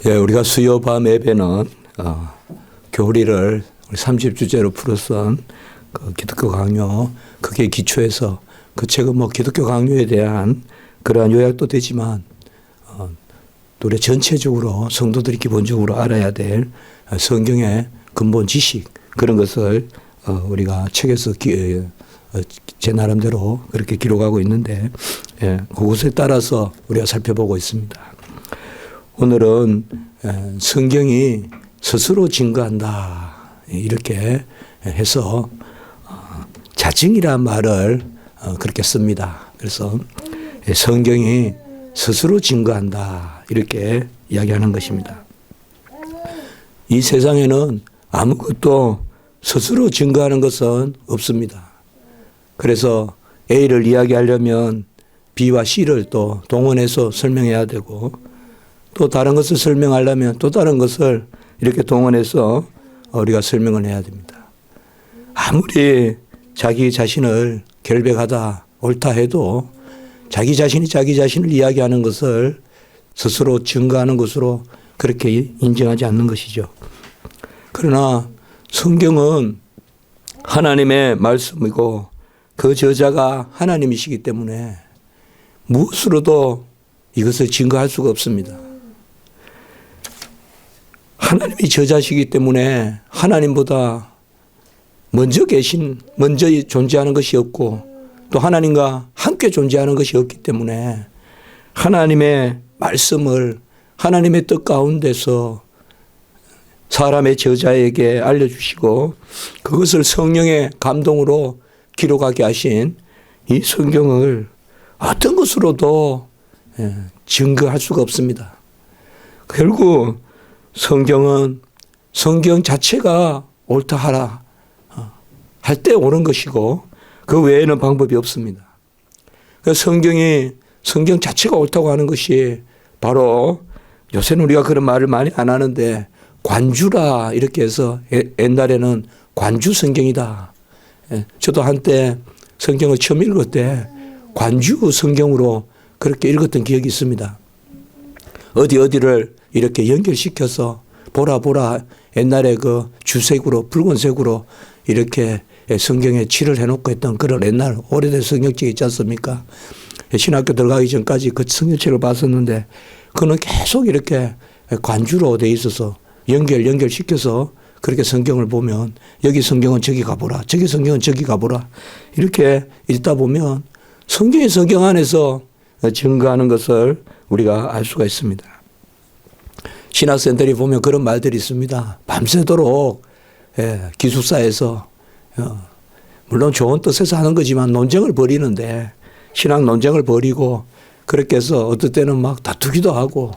예, 우리가 수요 밤 예배는 교리를 30주제로 풀었던 그 기독교 강요, 그게 기초해서 그 책은 뭐 기독교 강요에 대한 그러한 요약도 되지만 또 우리 전체적으로 성도들이 기본적으로 알아야 될 성경의 근본 지식, 그런 것을 우리가 책에서 제 나름대로 그렇게 기록하고 있는데, 예, 그것에 따라서 우리가 살펴보고 있습니다. 오늘은 성경이 스스로 증거한다, 이렇게 해서 자증이라는 말을 그렇게 씁니다. 그래서 성경이 스스로 증거한다, 이렇게 이야기하는 것입니다. 이 세상에는 아무것도 스스로 증거하는 것은 없습니다. 그래서 A를 이야기하려면 B와 C를 또 동원해서 설명해야 되고, 또 다른 것을 설명하려면 또 다른 것을 이렇게 동원해서 우리가 설명을 해야 됩니다. 아무리 자기 자신을 결백하다, 옳다 해도 자기 자신이 자기 자신을 이야기하는 것을 스스로 증거하는 것으로 그렇게 인정하지 않는 것이죠. 그러나 성경은 하나님의 말씀이고 그 저자가 하나님이시기 때문에 무엇으로도 이것을 증거할 수가 없습니다. 하나님이 저자시기 때문에 하나님보다 먼저 존재하는 것이 없고, 또 하나님과 함께 존재하는 것이 없기 때문에 하나님의 말씀을 하나님의 뜻 가운데서 사람의 저자에게 알려주시고 그것을 성령의 감동으로 기록하게 하신 이 성경을 어떤 것으로도 증거할 수가 없습니다. 결국 성경은 성경 자체가 옳다 하라 할 때 옳은 것이고 그 외에는 방법이 없습니다. 성경 자체가 옳다고 하는 것이 바로, 요새는 우리가 그런 말을 많이 안 하는데 관주라, 이렇게 해서 옛날에는 관주 성경이다. 저도 한때 성경을 처음 읽을 때 관주 성경으로 그렇게 읽었던 기억이 있습니다. 어디를 이렇게 연결시켜서 보라 옛날에 그 주색으로 붉은색으로 이렇게 성경에 칠을 해놓고 했던 그런 옛날 오래된 성경책 있지 않습니까? 신학교 들어가기 전까지 그 성경책을 봤었는데 그는 계속 이렇게 관주로 돼 있어서 연결시켜서 그렇게 성경을 보면 여기 성경은 저기 가보라, 저기 성경은 저기 가보라, 이렇게 읽다 보면 성경이 성경 안에서 증거하는 것을 우리가 알 수가 있습니다. 신학생들이 보면 그런 말들이 있습니다. 밤새도록 기숙사에서 물론 좋은 뜻에서 하는 거지만 논쟁을 벌이는데, 신학 논쟁을 벌이고 그렇게 해서 어떨 때는 막 다투기도 하고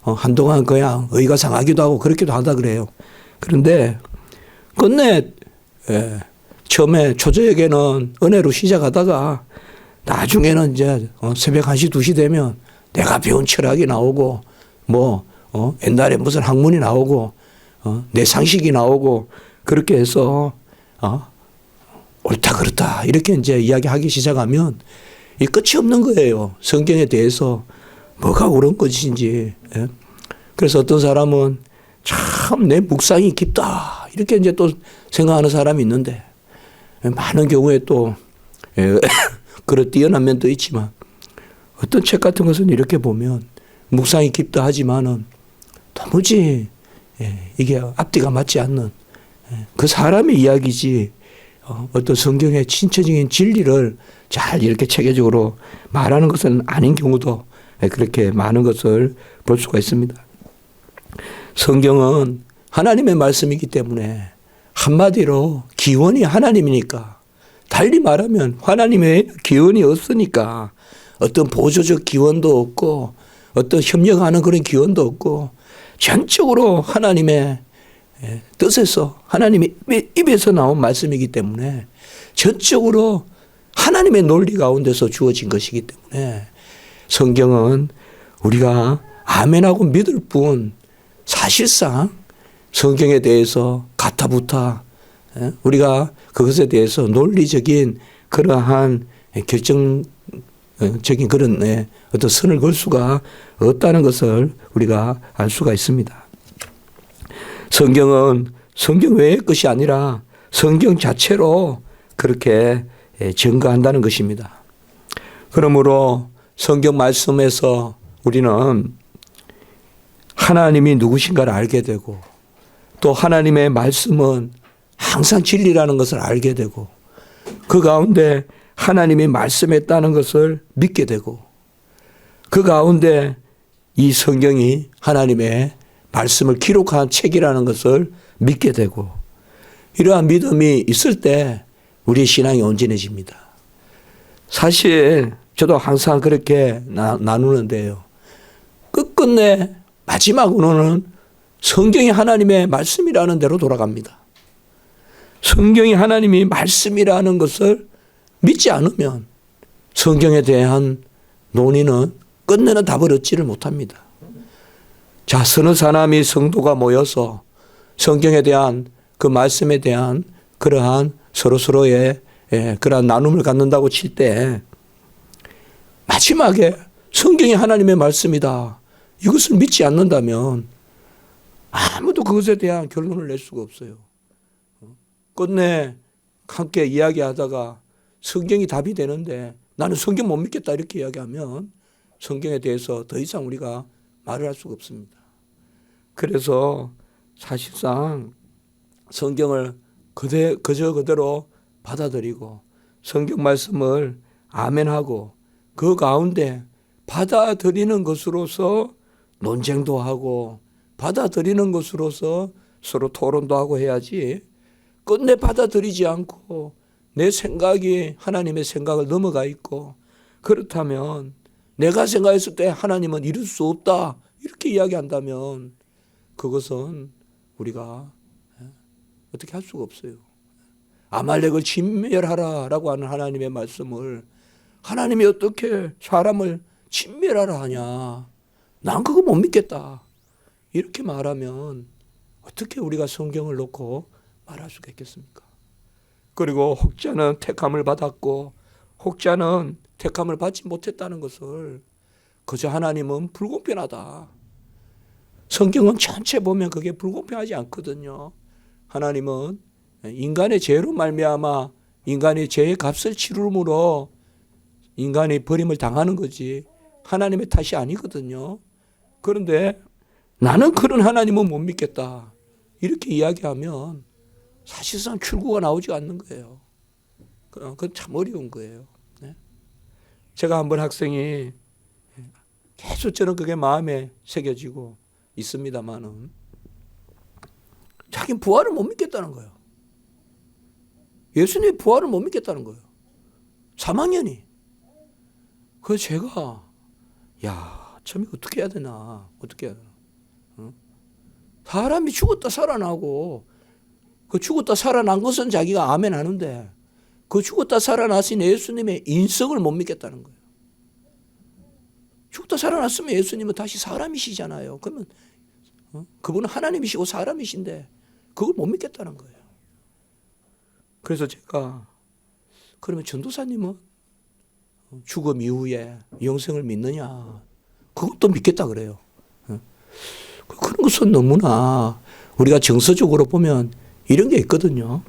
한동안 그냥 의가 상하기도 하고 그렇기도 하다 그래요. 그런데 끝내 처음에 초저에게는 은혜로 시작하다가 나중에는 이제 새벽 1시 2시 되면 내가 배운 철학이 나오고 옛날에 무슨 학문이 나오고 내 상식이 나오고 그렇게 해서 옳다 그렇다 이렇게 이제 이야기하기 시작하면 이 끝이 없는 거예요. 성경에 대해서 뭐가 옳은 것인지. 그래서 어떤 사람은 참 내 묵상이 깊다 이렇게 이제 또 생각하는 사람이 있는데, 많은 경우에 또 그런 뛰어난 면도 있지만 어떤 책 같은 것은 이렇게 보면 묵상이 깊다 하지만은 도무지 이게 앞뒤가 맞지 않는 그 사람의 이야기지 어떤 성경의 신체적인 진리를 잘 이렇게 체계적으로 말하는 것은 아닌 경우도 그렇게 많은 것을 볼 수가 있습니다. 성경은 하나님의 말씀이기 때문에 한마디로 기원이 하나님이니까, 달리 말하면 하나님의 기원이 없으니까 어떤 보조적 기원도 없고 어떤 협력하는 그런 기원도 없고 전적으로 하나님의 뜻에서 하나님의 입에서 나온 말씀이기 때문에 전적으로 하나님의 논리 가운데서 주어진 것이기 때문에 성경은 우리가 아멘하고 믿을 뿐 사실상 성경에 대해서 가타부타 우리가 그것에 대해서 논리적인 그러한 적인 그런 어떤 선을 걸 수가 없다는 것을 우리가 알 수가 있습니다. 성경은 성경 외의 것이 아니라 성경 자체로 그렇게 증거한다는 것입니다. 그러므로 성경 말씀에서 우리는 하나님이 누구신가를 알게 되고 또 하나님의 말씀은 항상 진리라는 것을 알게 되고 그 가운데 하나님이 말씀했다는 것을 믿게 되고 그 가운데 이 성경이 하나님의 말씀을 기록한 책이라는 것을 믿게 되고 이러한 믿음이 있을 때 우리의 신앙이 온전해집니다. 사실 저도 항상 그렇게 나누는데요. 끝끝내 마지막으로는 성경이 하나님의 말씀이라는 대로 돌아갑니다. 성경이 하나님이 말씀이라는 것을 믿지 않으면 성경에 대한 논의는 끝내는 답을 얻지를 못합니다. 자, 서너 사람이 성도가 모여서 성경에 대한 그 말씀에 대한 그러한 서로서로의 그러한 나눔을 갖는다고 칠 때 마지막에 성경이 하나님의 말씀이다. 이것을 믿지 않는다면 아무도 그것에 대한 결론을 낼 수가 없어요. 끝내 함께 이야기하다가 성경이 답이 되는데 나는 성경 못 믿겠다 이렇게 이야기하면 성경에 대해서 더 이상 우리가 말을 할 수가 없습니다. 그래서 사실상 성경을 그저 그대로 받아들이고 성경 말씀을 아멘하고 그 가운데 받아들이는 것으로서 논쟁도 하고 받아들이는 것으로서 서로 토론도 하고 해야지 끝내 받아들이지 않고 내 생각이 하나님의 생각을 넘어가 있고 그렇다면 내가 생각했을 때 하나님은 이룰 수 없다 이렇게 이야기한다면 그것은 우리가 어떻게 할 수가 없어요. 아말렉을 진멸하라라고 하는 하나님의 말씀을 하나님이 어떻게 사람을 진멸하라 하냐. 난 그거 못 믿겠다. 이렇게 말하면 어떻게 우리가 성경을 놓고 말할 수가 있겠습니까? 그리고 혹자는 택함을 받았고 혹자는 택함을 받지 못했다는 것을 그저 하나님은 불공평하다. 성경은 전체 보면 그게 불공평하지 않거든요. 하나님은 인간의 죄로 말미암아 인간의 죄의 값을 치rum으로 인간이 버림을 당하는 거지 하나님의 탓이 아니거든요. 그런데 나는 그런 하나님은 못 믿겠다. 이렇게 이야기하면 사실상 출구가 나오지 않는 거예요. 그건 참 어려운 거예요. 제가 한번 학생이 계속 저는 그게 마음에 새겨지고 있습니다만은 자기는 부활을 못 믿겠다는 거예요. 예수님의 부활을 못 믿겠다는 거예요. 3학년이. 그래서 제가 참 어떻게 해야 되나 어떻게 해야 되나 사람이 죽었다 살아나고 그 죽었다 살아난 것은 자기가 아멘 하는데 그 죽었다 살아나신 예수님의 인성을 못 믿겠다는 거예요. 죽었다 살아났으면 예수님은 다시 사람이시잖아요. 그러면 그분은 하나님이시고 사람이신데 그걸 못 믿겠다는 거예요. 그래서 제가 그러면 전도사님은 죽음 이후에 영생을 믿느냐? 그것도 믿겠다 그래요. 그런 것은 너무나 우리가 정서적으로 보면 이런 게 있거든요.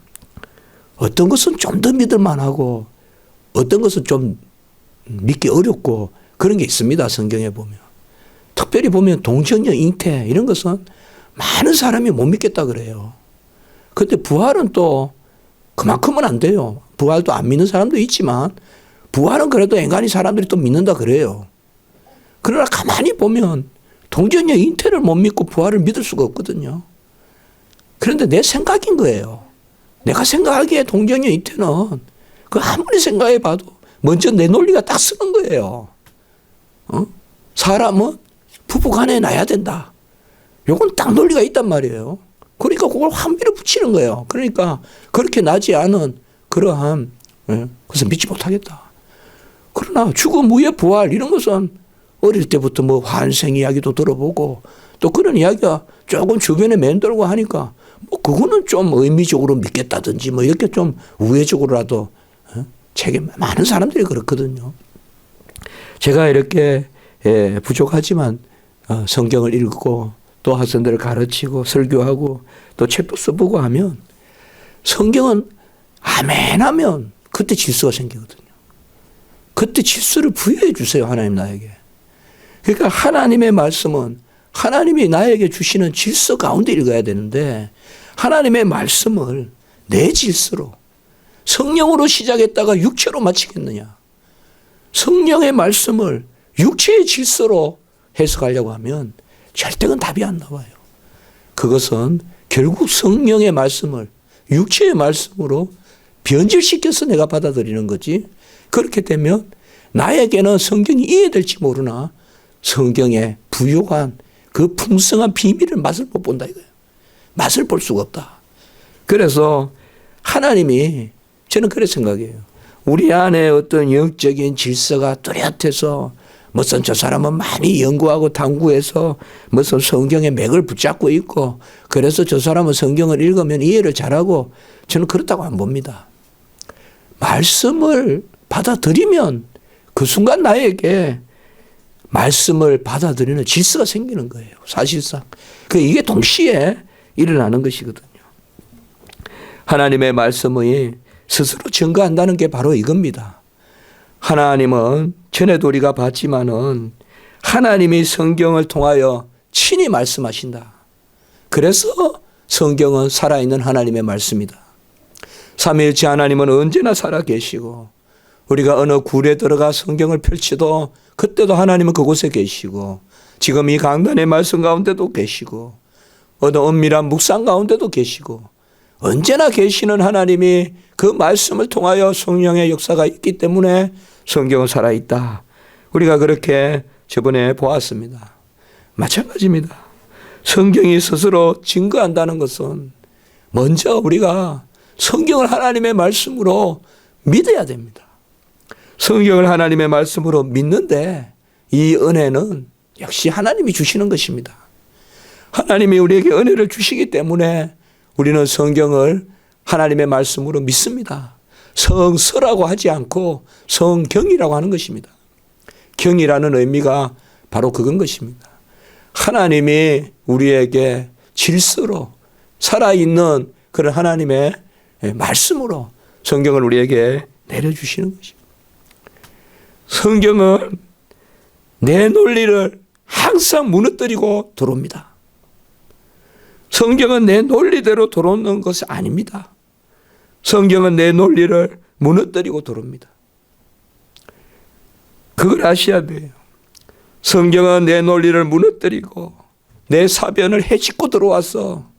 어떤 것은 좀 더 믿을 만하고 어떤 것은 좀 믿기 어렵고 그런 게 있습니다. 성경에 보면. 특별히 보면 동정녀 잉태 이런 것은 많은 사람이 못 믿겠다 그래요. 그런데 부활은 또 그만큼은 안 돼요. 부활도 안 믿는 사람도 있지만 부활은 그래도 인간이 사람들이 또 믿는다 그래요. 그러나 가만히 보면 동정녀 잉태를 못 믿고 부활을 믿을 수가 없거든요. 그런데 내 생각인 거예요. 내가 생각하기에 동정녀 잉태는 그 아무리 생각해 봐도 먼저 내 논리가 딱 쓰는 거예요. 사람은 부부간에 낳아야 된다. 요건 딱 논리가 있단 말이에요. 그러니까 그걸 환비로 붙이는 거예요. 그러니까 그렇게 나지 않은 그러한 그것을 믿지 못하겠다. 그러나 죽음 후에 부활 이런 것은 어릴 때부터 뭐 환생 이야기도 들어보고 또 그런 이야기가 조금 주변에 맴돌고 하니까 뭐 그거는 좀 의미적으로 믿겠다든지 뭐 이렇게 좀 우회적으로라도 책임 많은 사람들이 그렇거든요. 제가 이렇게 부족하지만 성경을 읽고 또 학생들을 가르치고 설교하고 또 책도 써보고 하면 성경은 아멘 하면 그때 질서가 생기거든요. 그때 질서를 부여해 주세요. 하나님 나에게. 그러니까 하나님의 말씀은 하나님이 나에게 주시는 질서 가운데 읽어야 되는데 하나님의 말씀을 내 질서로 성령으로 시작했다가 육체로 마치겠느냐. 성령의 말씀을 육체의 질서로 해석하려고 하면 절대 그건 답이 안 나와요. 그것은 결국 성령의 말씀을 육체의 말씀으로 변질시켜서 내가 받아들이는 거지. 그렇게 되면 나에게는 성경이 이해될지 모르나 성경에 부요한 그 풍성한 비밀을 맛을 못 본다 이거예요. 맛을 볼 수가 없다. 그래서 하나님이 저는 그렇게 생각해요. 우리 안에 어떤 영적인 질서가 뚜렷해서 무슨 저 사람은 많이 연구하고 탐구해서 무슨 성경의 맥을 붙잡고 있고 그래서 저 사람은 성경을 읽으면 이해를 잘하고 저는 그렇다고 안 봅니다. 말씀을 받아들이면 그 순간 나에게 말씀을 받아들이는 질서가 생기는 거예요. 사실상. 이게 동시에 일어나는 것이거든요. 하나님의 말씀이 스스로 증거한다는 게 바로 이겁니다. 하나님은 전에도 우리가 봤지만은 하나님이 성경을 통하여 친히 말씀하신다. 그래서 성경은 살아있는 하나님의 말씀이다. 삼위일체 하나님은 언제나 살아계시고 우리가 어느 굴에 들어가 성경을 펼쳐도 그때도 하나님은 그곳에 계시고 지금 이 강단의 말씀 가운데도 계시고 어느 은밀한 묵상 가운데도 계시고 언제나 계시는 하나님이 그 말씀을 통하여 성령의 역사가 있기 때문에 성경은 살아있다. 우리가 그렇게 저번에 보았습니다. 마찬가지입니다. 성경이 스스로 증거한다는 것은 먼저 우리가 성경을 하나님의 말씀으로 믿어야 됩니다. 성경을 하나님의 말씀으로 믿는데 이 은혜는 역시 하나님이 주시는 것입니다. 하나님이 우리에게 은혜를 주시기 때문에 우리는 성경을 하나님의 말씀으로 믿습니다. 성서라고 하지 않고 성경이라고 하는 것입니다. 경이라는 의미가 바로 그건 것입니다. 하나님이 우리에게 질서로 살아있는 그런 하나님의 말씀으로 성경을 우리에게 내려주시는 것입니다. 성경은 내 논리를 항상 무너뜨리고 들어옵니다. 성경은 내 논리대로 들어오는 것이 아닙니다. 성경은 내 논리를 무너뜨리고 들어옵니다. 그걸 아셔야 돼요. 성경은 내 논리를 무너뜨리고 내 사변을 헤집고 들어와서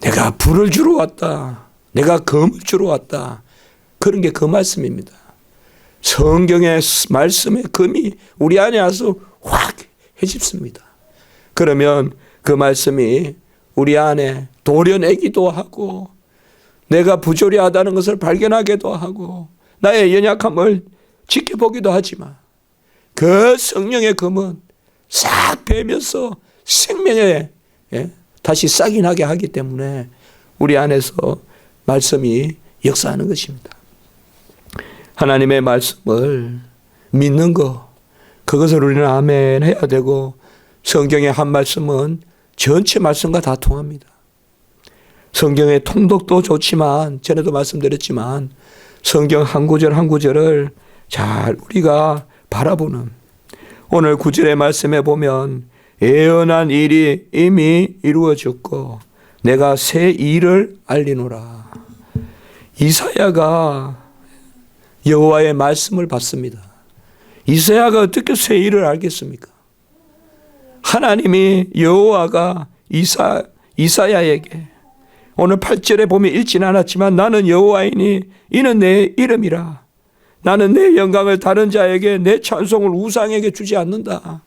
내가 불을 주러 왔다. 내가 검을 주러 왔다. 그런 게 그 말씀입니다. 성경의 말씀의 검이 우리 안에 와서 확 헤집습니다. 그러면 그 말씀이 우리 안에 도려내기도 하고 내가 부조리하다는 것을 발견하기도 하고 나의 연약함을 지켜보기도 하지만 그 성령의 검은 싹 베면서 생명에 다시 싹이 나게 하기 때문에 우리 안에서 말씀이 역사하는 것입니다. 하나님의 말씀을 믿는 것, 그것을 우리는 아멘 해야 되고 성경의 한 말씀은 전체 말씀과 다 통합니다. 성경의 통독도 좋지만 전에도 말씀드렸지만 성경 한 구절 한 구절을 잘 우리가 바라보는 오늘 9절의 말씀에 보면 예언한 일이 이미 이루어졌고 내가 새 일을 알리노라. 이사야가 여호와의 말씀을 받습니다. 이사야가 어떻게 새 일을 알겠습니까? 하나님이 여호와가 이사야에게 오늘 8절에 보면 읽지는 않았지만 나는 여호와이니 이는 내 이름이라. 나는 내 영광을 다른 자에게 내 찬송을 우상에게 주지 않는다.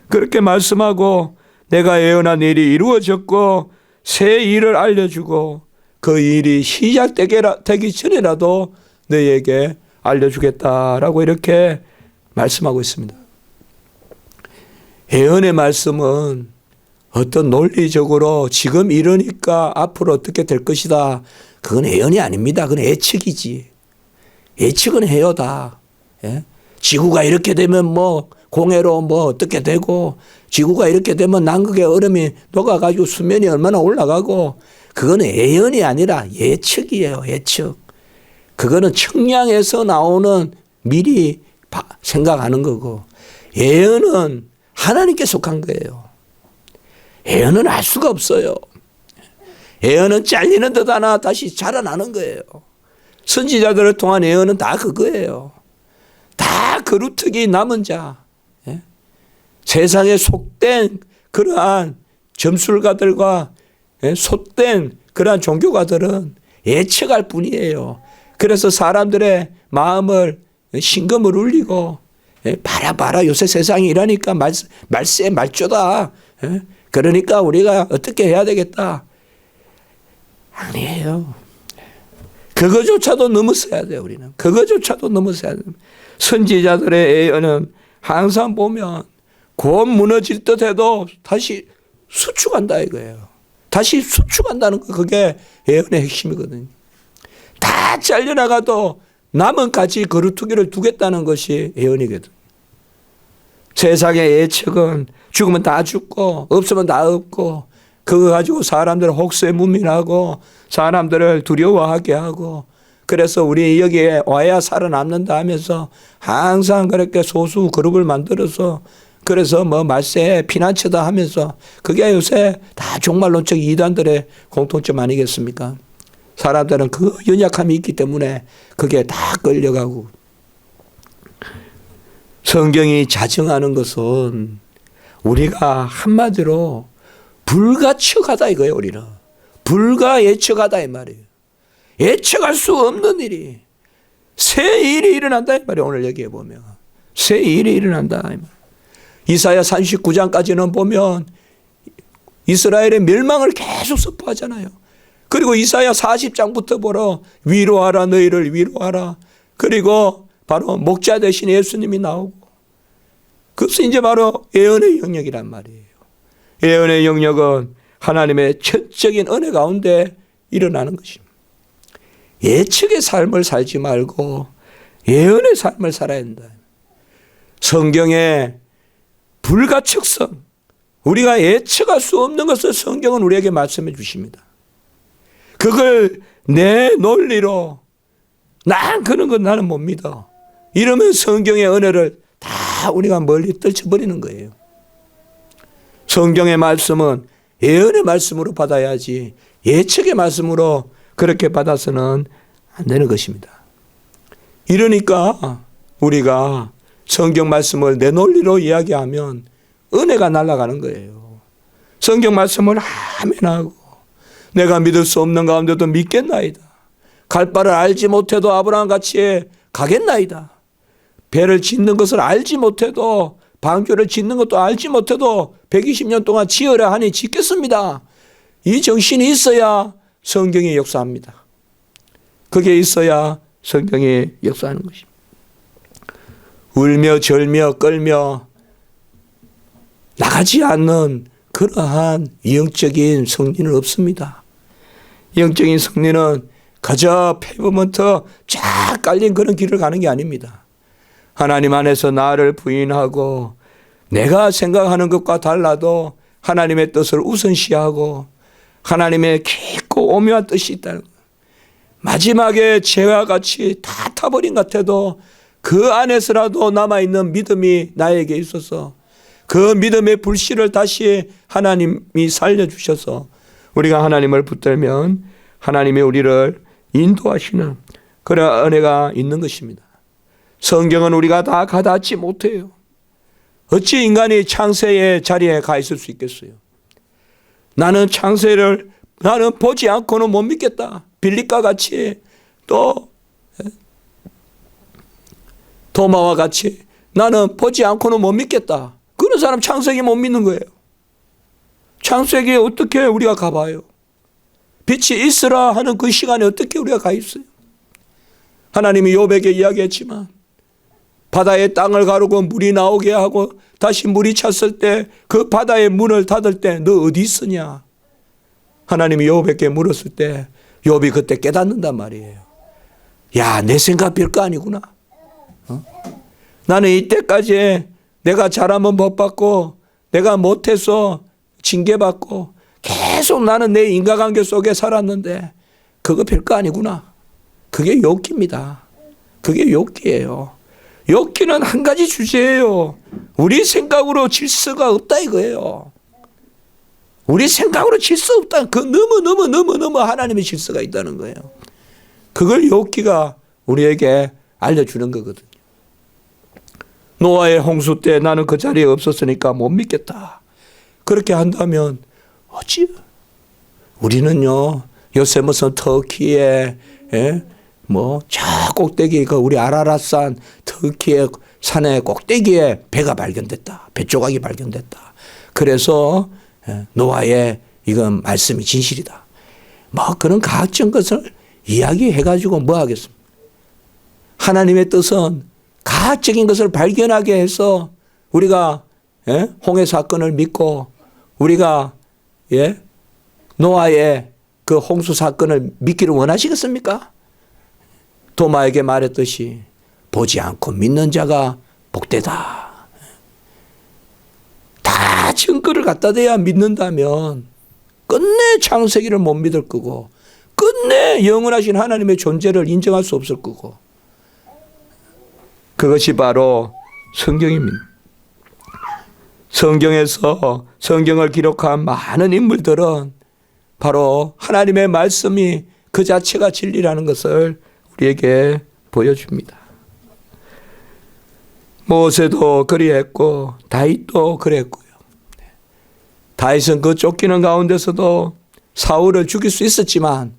그렇게 말씀하고 내가 예언한 일이 이루어졌고 새 일을 알려주고 그 일이 시작되기 전에라도 너에게 알려주겠다라고 이렇게 말씀하고 있습니다. 예언의 말씀은 어떤 논리적으로 지금 이러니까 앞으로 어떻게 될 것이다. 그건 예언이 아닙니다. 그건 예측이지. 예측은 해요 다. 예? 지구가 이렇게 되면 뭐 공해로 뭐 어떻게 되고 지구가 이렇게 되면 남극의 얼음이 녹아가지고 수면이 얼마나 올라가고 그거는 예언이 아니라 예측이에요. 예측. 그거는 청량에서 나오는 미리 생각하는 거고 예언은 하나님께 속한 거예요. 예언은 알 수가 없어요. 예언은 잘리는 듯 하나 다시 자라나는 거예요. 선지자들을 통한 예언은 다 그거예요. 다 그루터기 남은 자. 예? 세상에 속된 그러한 점술가들과 속된 그러한 종교가들은 예측할 뿐이에요. 그래서 사람들의 마음을 심금을 울리고 봐라 요새 세상이 이러니까 말세 말조다. 그러니까 우리가 어떻게 해야 되겠다. 아니에요. 그거조차도 넘어서야 돼요. 우리는. 그거조차도 넘어서야 돼요. 선지자들의 예언은 항상 보면 곧 무너질 듯 해도 다시 수축한다 이거예요. 다시 수축한다는 거 그게 예언의 핵심이거든요. 다 잘려나가도 남은 가지 거루투기를 두겠다는 것이 예언이거든. 세상의 예측은 죽으면 다 죽고 없으면 다 없고 그거 가지고 사람들을 혹세 무민하고 사람들을 두려워하게 하고 그래서 우리 여기에 와야 살아남는다 하면서 항상 그렇게 소수 그룹을 만들어서 그래서 뭐 말세 피난처다 하면서 그게 요새 다 종말론적 이단들의 공통점 아니겠습니까? 사람들은 그 연약함이 있기 때문에 그게 다 끌려가고 성경이 자정하는 것은 우리가 한마디로 불가측하다 이거예요. 우리는 불가예측하다 이 말이에요. 예측할 수 없는 일이 새 일이 일어난다 이 말이에요. 오늘 여기에 보면 새 일이 일어난다 이 말이에요. 이사야 39장까지는 보면 이스라엘의 멸망을 계속 선포하잖아요. 그리고 이사야 40장부터 보러 위로하라 너희를 위로하라. 그리고 바로 목자 대신 예수님이 나오고 그것이 이제 바로 예언의 영역이란 말이에요. 예언의 영역은 하나님의 전적인 은혜 가운데 일어나는 것입니다. 예측의 삶을 살지 말고 예언의 삶을 살아야 한다. 성경의 불가측성, 우리가 예측할 수 없는 것을 성경은 우리에게 말씀해 주십니다. 그걸 내 논리로 난 그런 건 나는 못 믿어. 이러면 성경의 은혜를 다 우리가 멀리 떨쳐버리는 거예요. 성경의 말씀은 예언의 말씀으로 받아야지 예측의 말씀으로 그렇게 받아서는 안 되는 것입니다. 이러니까 우리가 성경 말씀을 내 논리로 이야기하면 은혜가 날아가는 거예요. 성경 말씀을 아멘 하고 내가 믿을 수 없는 가운데도 믿겠나이다. 갈 바를 알지 못해도 아브라함 같이 가겠나이다. 배를 짓는 것을 알지 못해도 방주를 짓는 것도 알지 못해도 120년 동안 지으라 하니 짓겠습니다. 이 정신이 있어야 성경이 역사합니다. 그게 있어야 성경이 역사하는 것입니다. 울며 절며 끌며 나가지 않는 그러한 영적인 승리는 없습니다. 영적인 승리는 그저 페이버먼트 쫙 깔린 그런 길을 가는 게 아닙니다. 하나님 안에서 나를 부인하고 내가 생각하는 것과 달라도 하나님의 뜻을 우선시하고 하나님의 깊고 오묘한 뜻이 있다는 거예요. 마지막에 죄와 같이 다 타버린 것 같아도 그 안에서라도 남아있는 믿음이 나에게 있어서 그 믿음의 불씨를 다시 하나님이 살려주셔서 우리가 하나님을 붙들면 하나님이 우리를 인도하시는 그런 은혜가 있는 것입니다. 성경은 우리가 다 가닿지 못해요. 어찌 인간이 창세의 자리에 가 있을 수 있겠어요? 나는 창세를 나는 보지 않고는 못 믿겠다. 빌립과 같이 또 도마와 같이 나는 보지 않고는 못 믿겠다. 그런 사람 창세기 못 믿는 거예요. 창세기에 어떻게 우리가 가봐요? 빛이 있으라 하는 그 시간에 어떻게 우리가 가 있어요? 하나님이 욥에게 이야기했지만 바다의 땅을 가르고 물이 나오게 하고 다시 물이 찼을 때 그 바다의 문을 닫을 때 너 어디 있으냐? 하나님이 욥에게 물었을 때 욥이 그때 깨닫는단 말이에요. 야, 내 생각 별거 아니구나. 나는 이때까지 내가 잘하면 복 받고 내가 못해서 징계받고 계속 나는 내 인간관계 속에 살았는데 그거 별거 아니구나. 그게 욕기입니다. 그게 욕기예요. 욕기는 한 가지 주제예요. 우리 생각으로 질서가 없다 이거예요. 우리 생각으로 질서 없다. 그 너무 하나님의 질서가 있다는 거예요. 그걸 욕기가 우리에게 알려주는 거거든요. 노아의 홍수 때 나는 그 자리에 없었으니까 못 믿겠다. 그렇게 한다면 어찌? 우리는요, 요새 무슨 터키에, 저 꼭대기, 우리 아라랏산 터키의 산의 꼭대기에 배가 발견됐다. 배 조각이 발견됐다. 그래서 노아의 이건 말씀이 진실이다. 그런 과학적 것을 이야기해가지고 뭐 하겠습니까? 하나님의 뜻은 과학적인 것을 발견하게 해서 우리가 홍해 사건을 믿고 우리가 노아의 그 홍수 사건을 믿기를 원하시겠습니까? 도마에게 말했듯이 보지 않고 믿는 자가 복되다. 다 증거를 갖다 대야 믿는다면 끝내 창세기를 못 믿을 거고 끝내 영원하신 하나님의 존재를 인정할 수 없을 거고 그것이 바로 성경입니다. 성경에서 성경을 기록한 많은 인물들은 바로 하나님의 말씀이 그 자체가 진리라는 것을 우리에게 보여줍니다. 모세도 그리했고 다윗도 그랬고요. 다윗은 그 쫓기는 가운데서도 사울을 죽일 수 있었지만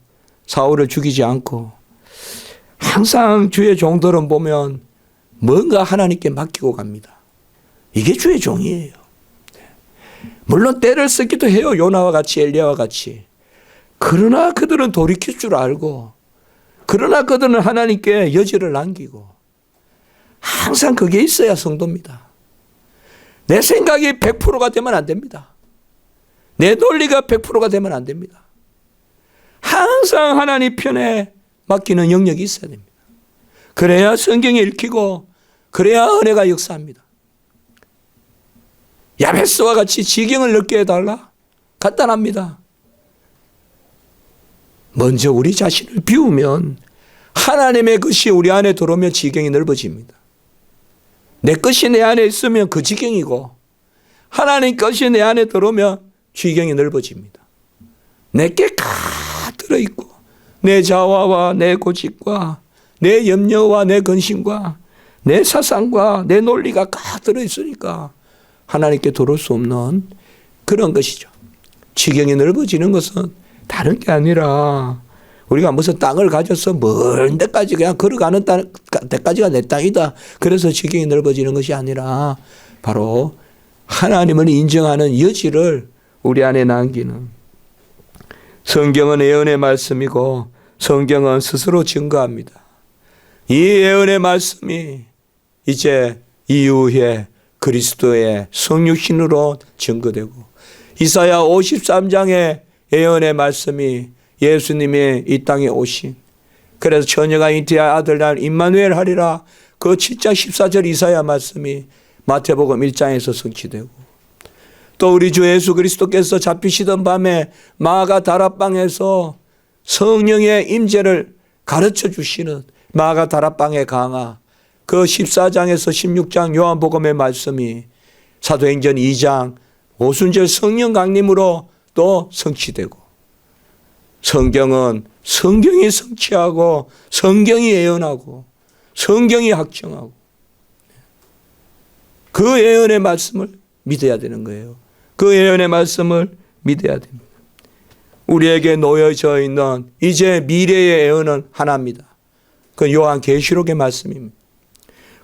사울을 죽이지 않고 항상 주의 종들은 보면 뭔가 하나님께 맡기고 갑니다. 이게 주의 종이에요. 물론 때를 쓰기도 해요. 요나와 같이 엘리야와 같이. 그러나 그들은 돌이킬 줄 알고 그러나 그들은 하나님께 여지를 남기고 항상 그게 있어야 성도입니다. 내 생각이 100%가 되면 안 됩니다. 내 논리가 100%가 되면 안 됩니다. 항상 하나님 편에 맡기는 영역이 있어야 됩니다. 그래야 성경이 읽히고 그래야 은혜가 역사합니다. 야베스와 같이 지경을 넓게 해달라? 간단합니다. 먼저 우리 자신을 비우면 하나님의 것이 우리 안에 들어오면 지경이 넓어집니다. 내 것이 내 안에 있으면 그 지경이고 하나님 것이 내 안에 들어오면 지경이 넓어집니다. 내게 다 들어있고 내 자화와 내 고집과 내 염려와 내 근심과 내 사상과 내 논리가 다 들어있으니까 하나님께 들어올 수 없는 그런 것이죠. 지경이 넓어지는 것은 다른 게 아니라 우리가 무슨 땅을 가져서 먼 데까지 그냥 걸어가는 데까지가 내 땅이다. 그래서 지경이 넓어지는 것이 아니라 바로 하나님을 인정하는 여지를 우리 안에 남기는 성경은 예언의 말씀이고 성경은 스스로 증거합니다. 이 예언의 말씀이 이제 이후에 그리스도의 성육신으로 증거되고 이사야 53장의 예언의 말씀이 예수님이 이 땅에 오신 그래서 처녀가 잉태할 아들 날 임마누엘 하리라 그 7장 14절 이사야 말씀이 마태복음 1장에서 성취되고 또 우리 주 예수 그리스도께서 잡히시던 밤에 마가 다락방에서 성령의 임재를 가르쳐 주시는 마가 다락방의 강화 그 14장에서 16장 요한복음의 말씀이 사도행전 2장 오순절 성령 강림으로 또 성취되고 성경은 성경이 성취하고 성경이 예언하고 성경이 확정하고 그 예언의 말씀을 믿어야 되는 거예요. 그 예언의 말씀을 믿어야 됩니다. 우리에게 놓여져 있는 이제 미래의 예언은 하나입니다. 그 요한계시록의 말씀입니다.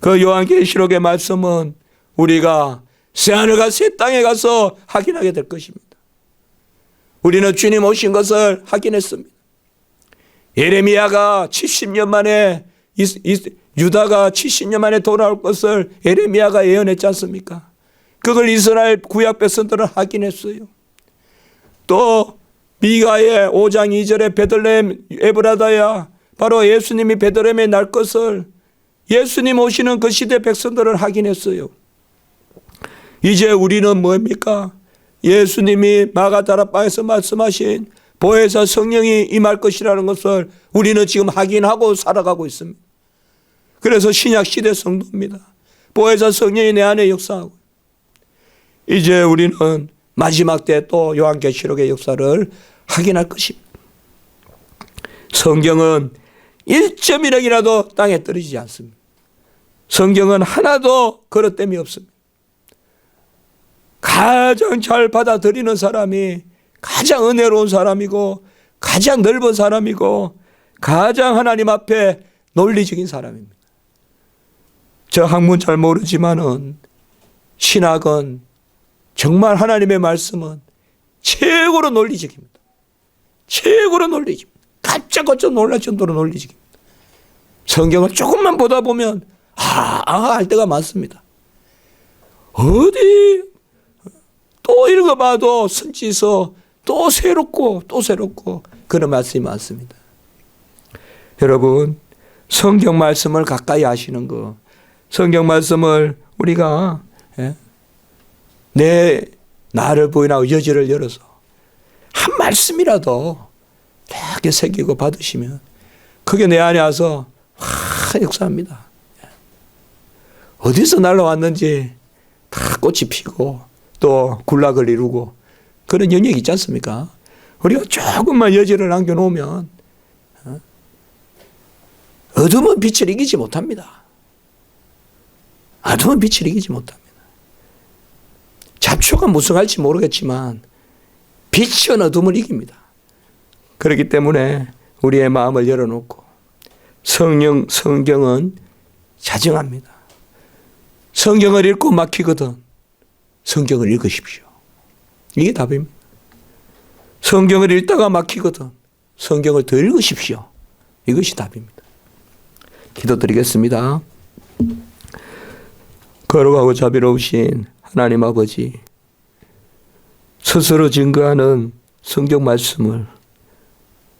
그 요한계시록의 말씀은 우리가 새하늘과 새 땅에 가서 확인하게 될 것입니다. 우리는 주님 오신 것을 확인했습니다. 예레미야가 70년 만에 유다가 70년 만에 돌아올 것을 예레미야가 예언했지 않습니까? 그걸 이스라엘 구약 백성들은 확인했어요. 또 미가의 5장 2절에 베들레헴 에브라다야 바로 예수님이 베들레헴에 날 것을 예수님 오시는 그 시대 백성들을 확인했어요. 이제 우리는 뭡니까? 예수님이 마가다락방에서 말씀하신 보혜사 성령이 임할 것이라는 것을 우리는 지금 확인하고 살아가고 있습니다. 그래서 신약 시대 성도입니다. 보혜사 성령이 내 안에 역사하고, 이제 우리는 마지막 때 또 요한계시록의 역사를 확인할 것입니다. 성경은 1.1억이라도 땅에 떨어지지 않습니다. 성경은 하나도 거짓됨이 없습니다. 가장 잘 받아들이는 사람이 가장 은혜로운 사람이고, 가장 넓은 사람이고, 가장 하나님 앞에 논리적인 사람입니다. 저 학문 잘 모르지만은 신학은 정말 하나님의 말씀은 최고로 논리적입니다. 최고로 논리적입니다. 깜짝깜짝 놀랄 정도로 논리적입니다. 성경을 조금만 보다 보면 할 때가 많습니다. 어디 또 읽어봐도 선지서 또 새롭고 또 새롭고 그런 말씀이 많습니다. 여러분, 성경 말씀을 가까이 하시는 거, 성경 말씀을 우리가 내 나를 부인하고 여지를 열어서 한 말씀이라도 이렇게 새기고 받으시면 그게 내 안에 와서 역사합니다. 어디서 날라왔는지 다 꽃이 피고 또 군락을 이루고 그런 영역이 있지 않습니까? 우리가 조금만 여지를 남겨놓으면 어둠은 빛을 이기지 못합니다. 어둠은 빛을 이기지 못합니다. 잡초가 무성할지 모르겠지만 빛은 어둠을 이깁니다. 그렇기 때문에 우리의 마음을 열어놓고 성경은 자정합니다. 성경을 읽고 막히거든 성경을 읽으십시오. 이게 답입니다. 성경을 읽다가 막히거든 성경을 더 읽으십시오. 이것이 답입니다. 기도드리겠습니다. 거룩하고 자비로우신 하나님 아버지, 스스로 증거하는 성경 말씀을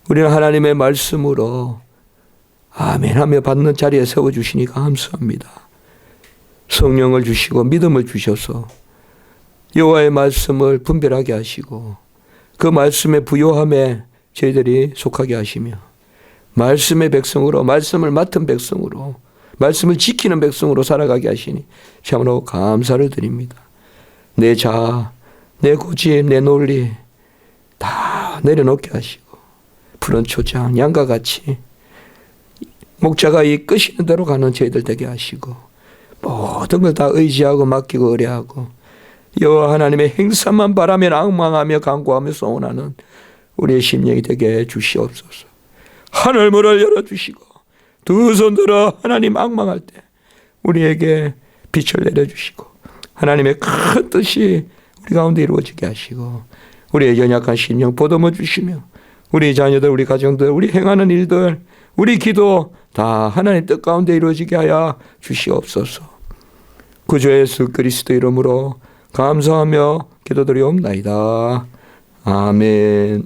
우리는 하나님의 말씀으로 아멘하며 받는 자리에 세워주시니 감사합니다. 성령을 주시고 믿음을 주셔서 여호와의 말씀을 분별하게 하시고 그 말씀의 부요함에 저희들이 속하게 하시며 말씀의 백성으로, 말씀을 맡은 백성으로, 말씀을 지키는 백성으로 살아가게 하시니 참으로 감사를 드립니다. 내 자아, 내 고집, 내 논리 다 내려놓게 하시고 푸른 초장, 양과 같이 목자가 이끄시는 대로 가는 저희들 되게 하시고 모든 걸 다 의지하고 맡기고 의뢰하고 여호와 하나님의 행사만 바라며 앙망하며 간구하며 소원하는 우리의 심령이 되게 해 주시옵소서. 하늘문을 열어주시고 두 손 들어 하나님 앙망할 때 우리에게 빛을 내려주시고 하나님의 큰 뜻이 우리 가운데 이루어지게 하시고 우리의 연약한 심령 보듬어 주시며 우리 자녀들, 우리 가정들, 우리 행하는 일들, 우리 기도 다 하나님의 뜻 가운데 이루어지게 하여 주시옵소서. 구주 예수 그리스도 이름으로 감사하며 기도드리옵나이다. 아멘.